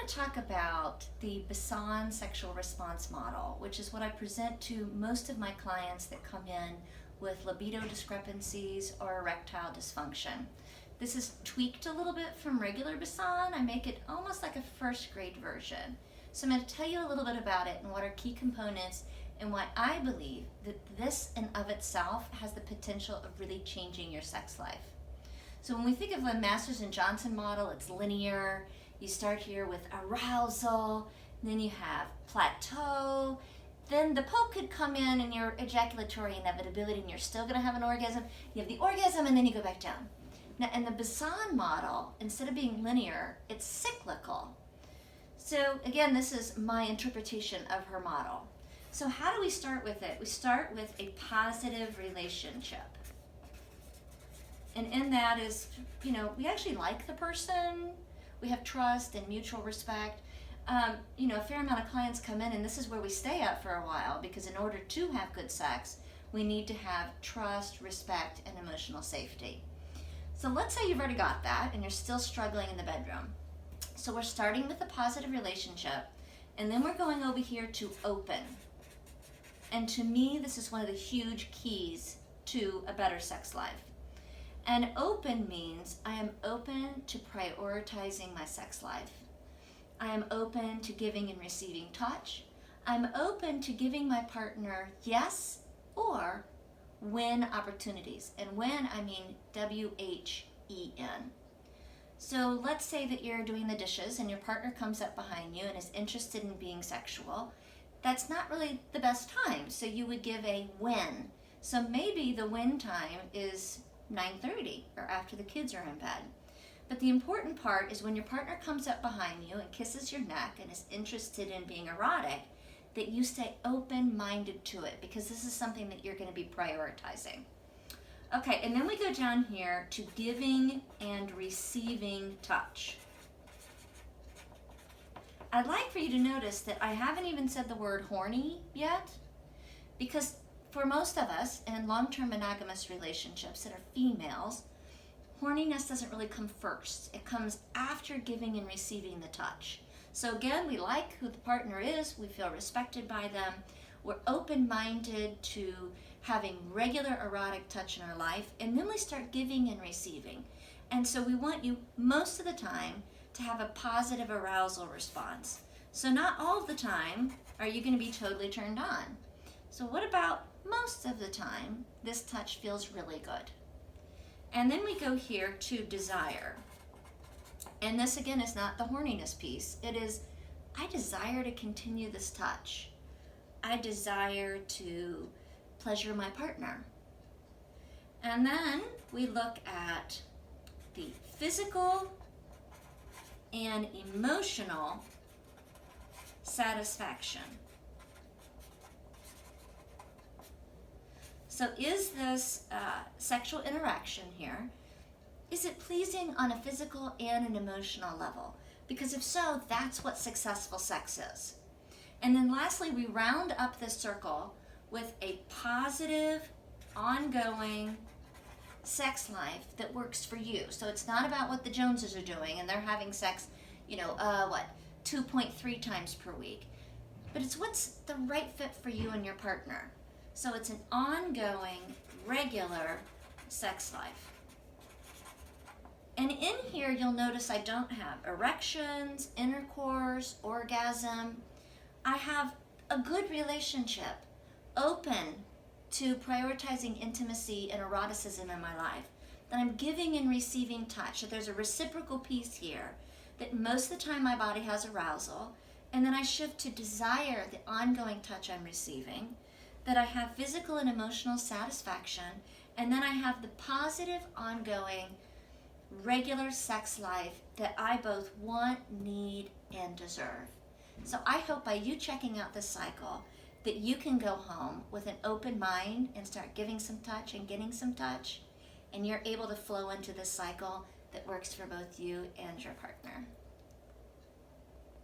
want to talk about the Bassan sexual response model, which is what I present to most of my clients that come in with libido discrepancies or erectile dysfunction. This is tweaked a little bit from regular Bassan. I make it almost like a first grade version. So I'm going to tell you a little bit about it and what are key components and why I believe that this in of itself has the potential of really changing your sex life. So when we think of the Masters and Johnson model, it's linear. You start here with arousal, then you have plateau, then the poke could come in and your ejaculatory inevitability and you're still gonna have an orgasm. You have the orgasm and then you go back down. Now in the Bassan model, instead of being linear, it's cyclical. So again, this is my interpretation of her model. So how do we start with it? We start with a positive relationship. And in that is, we actually like the person, we have trust and mutual respect. A fair amount of clients come in and this is where we stay at for a while because in order to have good sex, we need to have trust, respect, and emotional safety. So let's say you've already got that and you're still struggling in the bedroom. So we're starting with a positive relationship and then we're going over here to open. And to me, this is one of the huge keys to a better sex life. And open means I am open to prioritizing my sex life. I am open to giving and receiving touch. I'm open to giving my partner yes or win opportunities. And win, I mean W-H-E-N. So let's say that you're doing the dishes and your partner comes up behind you and is interested in being sexual. That's not really the best time, so you would give a win. So maybe the win time is 9:30 or after the kids are in bed. But the important part is when your partner comes up behind you and kisses your neck and is interested in being erotic, that you stay open-minded to it because this is something that you're going to be prioritizing. Okay, and then we go down here to giving and receiving touch. I'd like for you to notice that I haven't even said the word horny yet because for most of us in long-term monogamous relationships that are females, horniness doesn't really come first. It comes after giving and receiving the touch. So again, we like who the partner is, we feel respected by them, we're open-minded to having regular erotic touch in our life, and then we start giving and receiving. And so we want you most of the time to have a positive arousal response. So not all of the time are you going to be totally turned on. So what about most of the time, this touch feels really good. And then we go here to desire. And this again is not the horniness piece. It is, I desire to continue this touch. I desire to pleasure my partner. And then we look at the physical and emotional satisfaction. So is this sexual interaction here, is it pleasing on a physical and an emotional level? Because if so, that's what successful sex is. And then lastly, we round up this circle with a positive, ongoing sex life that works for you. So it's not about what the Joneses are doing and they're having sex, 2.3 times per week. But it's what's the right fit for you and your partner. So it's an ongoing, regular sex life. And in here, you'll notice I don't have erections, intercourse, orgasm. I have a good relationship, open to prioritizing intimacy and eroticism in my life. That I'm giving and receiving touch. That there's a reciprocal piece here. That most of the time my body has arousal. And then I shift to desire the ongoing touch I'm receiving. That I have physical and emotional satisfaction, and then I have the positive, ongoing, regular sex life that I both want, need, and deserve. So I hope by you checking out this cycle that you can go home with an open mind and start giving some touch and getting some touch, and you're able to flow into this cycle that works for both you and your partner.